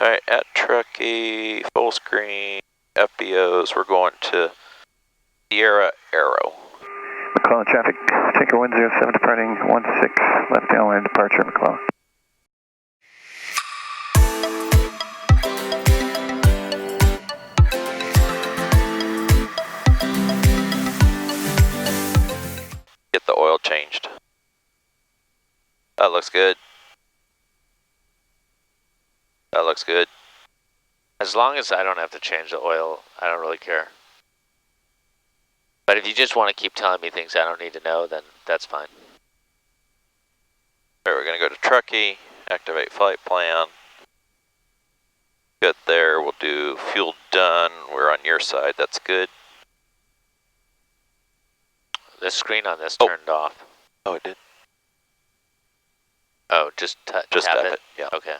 Alright, at Truckee, full screen, FBOs, we're going to Sierra Arrow. McClellan traffic, Tinker 107 departing 16, left downwind departure McClellan. Get the oil changed. That looks good. That looks good. As long as I don't have to change the oil, I don't really care. But if you just want to keep telling me things I don't need to know, then that's fine. Alright, we're going to go to Truckee, activate flight plan. Good there, we'll do fuel done. We're on your side, that's good. The screen on this turned off. Oh, it did? Oh, just tap it? Yeah. Okay.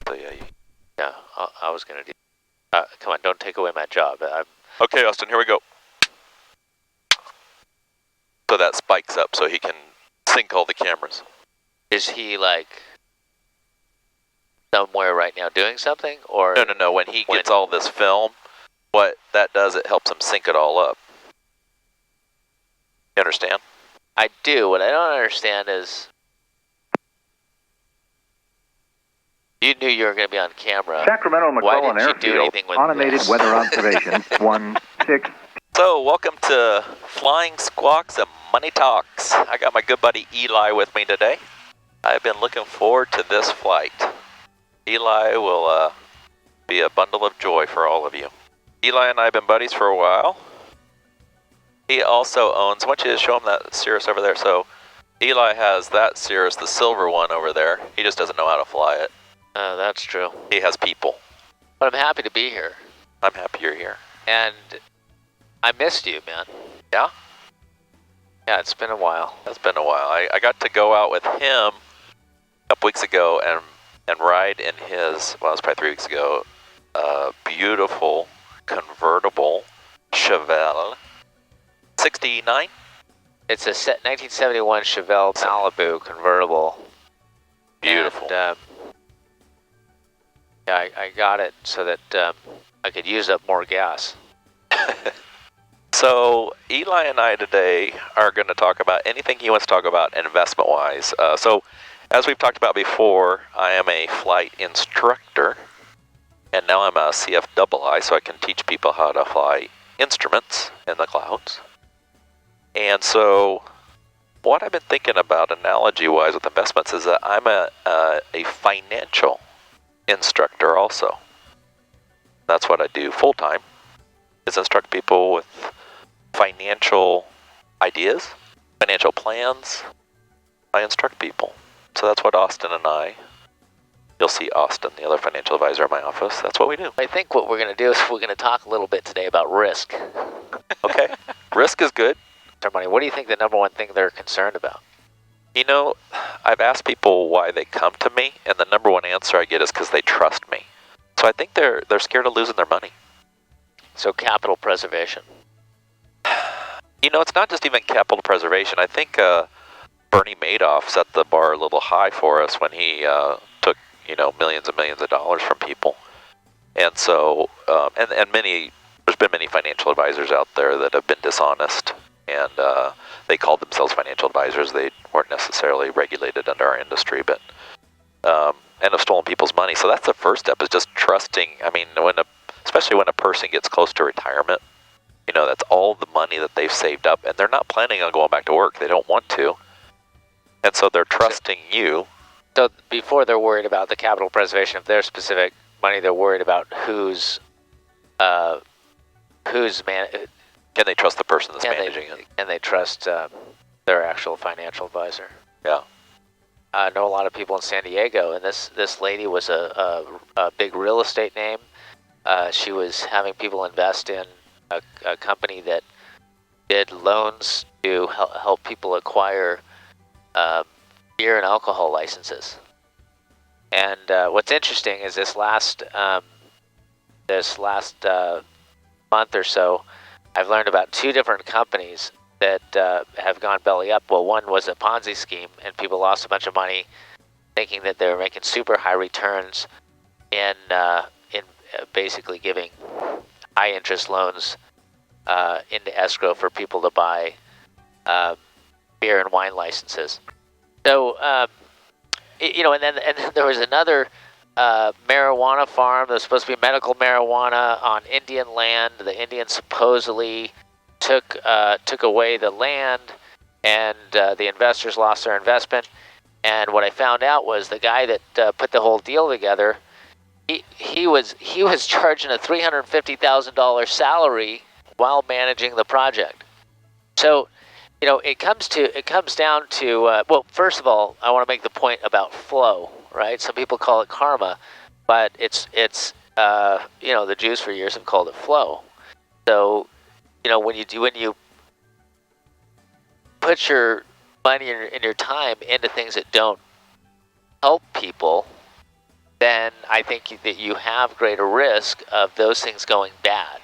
So yeah, Yeah, I was going to do... come on, don't take away my job. Okay, Austin, here we go. So that spikes up so he can sync all the cameras. Is he, like, somewhere right now doing something? Or No. When he gets all this film, what that does, it helps him sync it all up. You understand? I do. What I don't understand is... You knew you were going to be on camera. Sacramento McClellan Why didn't you do anything with automated this? weather observation 16. So, welcome to Flying Squawks and Money Talks. I got my good buddy Eli with me today. I've been looking forward to this flight. Eli will be a bundle of joy for all of you. Eli and I have been buddies for a while. He also owns, I want you to show him that Cirrus over there. So, Eli has that Cirrus, the silver one over there. He just doesn't know how to fly it. That's true. He has people. But I'm happy to be here. I'm happy you're here. And I missed you, man. Yeah? Yeah, it's been a while. It's been a while. I got to go out with him a couple weeks ago and ride in his, well, it was probably 3 weeks ago, beautiful convertible Chevelle 69. It's a 1971 Chevelle Malibu convertible. Beautiful. And, yeah, I got it so that I could use up more gas. So Eli and I today are going to talk about anything he wants to talk about investment-wise. So as we've talked about before, I am a flight instructor, and now I'm a CFII, so I can teach people how to fly instruments in the clouds. And so what I've been thinking about analogy-wise with investments is that I'm a financial instructor also. That's what I do full-time, is instruct people with financial ideas, financial plans. I instruct people. So that's what Austin and I, you'll see Austin, the other financial advisor in my office, that's what we do. I think what we're going to do is we're going to talk a little bit today about risk. Okay, risk is good. Their money. What do you think the number one thing they're concerned about? You know, I've asked people why they come to me, and the number one answer I get is because they trust me. So I think they're scared of losing their money. So capital preservation. You know, it's not just even capital preservation. I think Bernie Madoff set the bar a little high for us when he took, millions and millions of dollars from people. And so, and there's been many financial advisors out there that have been dishonest, and they called themselves financial advisors. They weren't necessarily regulated under our industry, but and have stolen people's money. So that's the first step, is just trusting. I mean, especially when a person gets close to retirement, that's all the money that they've saved up, and they're not planning on going back to work. They don't want to. And so they're trusting you. So before they're worried about the capital preservation of their specific money, they're worried about who's Can they trust the person that's managing it? Can they trust their actual financial advisor? Yeah. I know a lot of people in San Diego, and this lady was a big real estate name. She was having people invest in a company that did loans to help people acquire beer and alcohol licenses. And what's interesting is this last month or so, I've learned about 2 different companies that have gone belly up. Well, one was a Ponzi scheme, and people lost a bunch of money thinking that they were making super high returns in basically giving high interest loans into escrow for people to buy beer and wine licenses. So and then there was another marijuana farm that was supposed to be medical marijuana on Indian land. The Indians supposedly took away the land, and the investors lost their investment. And what I found out was the guy that put the whole deal together, he was charging a $350,000 salary while managing the project. So, it comes down to well, first of all, I want to make the point about flow, right? Some people call it karma, but it's the Jews for years have called it flow. So, when you put your money and your time into things that don't help people, then I think that you have greater risk of those things going bad.